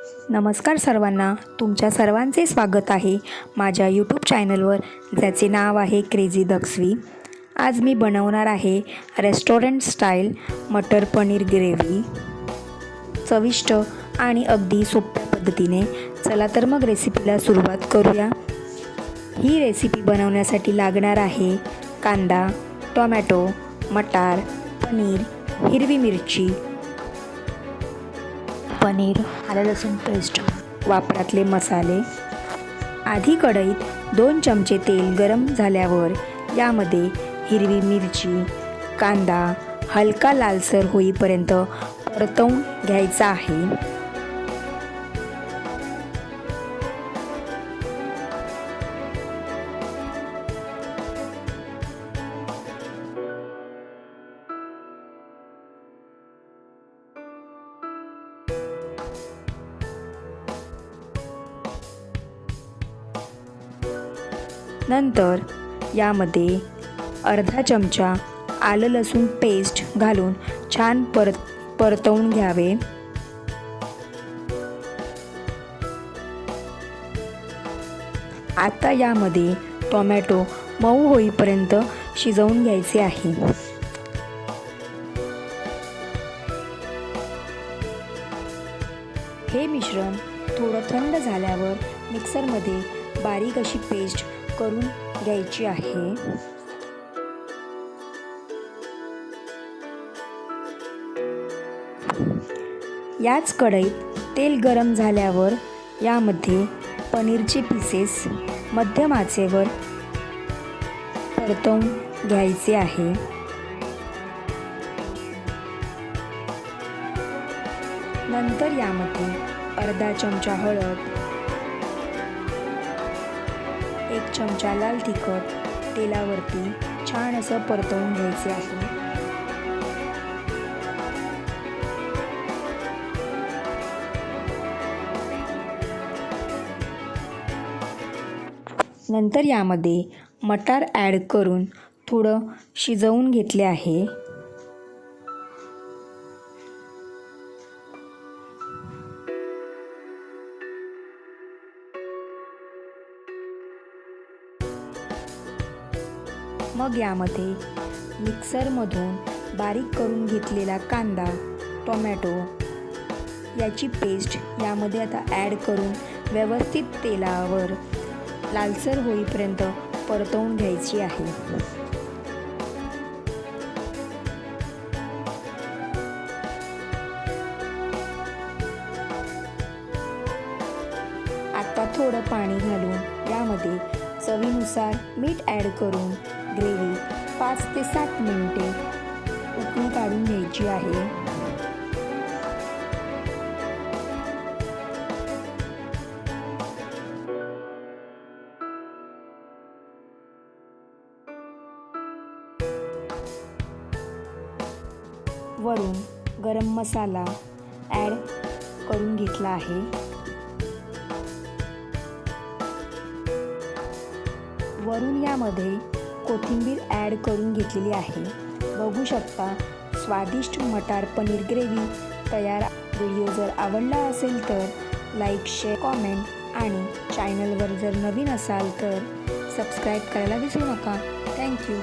नमस्कार सर्वांना, तुमच्या सर्वांचे स्वागत आहे माझ्या यूट्यूब चॅनलवर, ज्याचे नाव आहे क्रेझी दक्ष्वी। आज मी बनवणार आहे रेस्टॉरंट स्टाईल मटर पनीर ग्रेव्ही, चविष्ट आणि अगदी सोप्या पद्धतीने। चला तर मग रेसिपीला सुरुवात करूया। ही रेसिपी बनवण्यासाठी लागणार आहे कांदा, टोमॅटो, मटार, पनीर, हिरवी मिरची, पनीर, आलं लसूण पेस्ट, वापरातले मसाले। आधी कढईत 2 चमचे तेल गरम झाल्यावर यामध्ये हिरवी मिरची, कांदा हलका लालसर होईपर्यंत परतवून घ्यायचा आहे। नंतर यामध्ये अर्धा चमचा आलं लसूण पेस्ट घालून छान परतवून घ्यावे। आता यामध्ये टोमॅटो मऊ होईपर्यंत शिजवून घ्यायचे आहे। हे मिश्रण थोडं थंड झाल्यावर मिक्सरमध्ये बारीक अशी पेस्ट करून घ्यायची आहे। याच कढईत तेल गरम झाल्यावर यामध्ये पनीरचे पीसेस मध्यम आचेवर परतवून घ्यायचे आहे। नंतर यामध्ये अर्धा चमचा हळद, 1 चमचा लाल तिखट तेलावरती छान असं परतवून घ्यायचे आहे। नंतर यामध्ये मटार ॲड करून थोडं शिजवून घेतले आहे। मग यामध्ये मिक्सरमधून बारीक करून घेतलेला कांदा, टोमॅटो याची पेस्ट यामध्ये आता ॲड करून व्यवस्थित तेलावर लालसर होईपर्यंत परतवून घ्यायची आहे। आता थोडं पाणी घालून यामध्ये चवीनुसार मीठ ॲड करून ग्रेव्ही 5 ते 7 मिनिटे उकळी काढून घ्यायची आहे। वरून गरम मसाला ॲड करून घेतला आहे। वरून यामध्ये कोथिंबीर ॲड करून घेतलेली आहे। बघू शकता, स्वादिष्ट मटार पनीर ग्रेव्ही तयार। व्हिडिओ जर आवडला असेल तर लाईक, शेअर, कॉमेंट आणि चॅनलवर जर नवीन असाल तर सबस्क्राईब करायला विसरू नका। थँक्यू।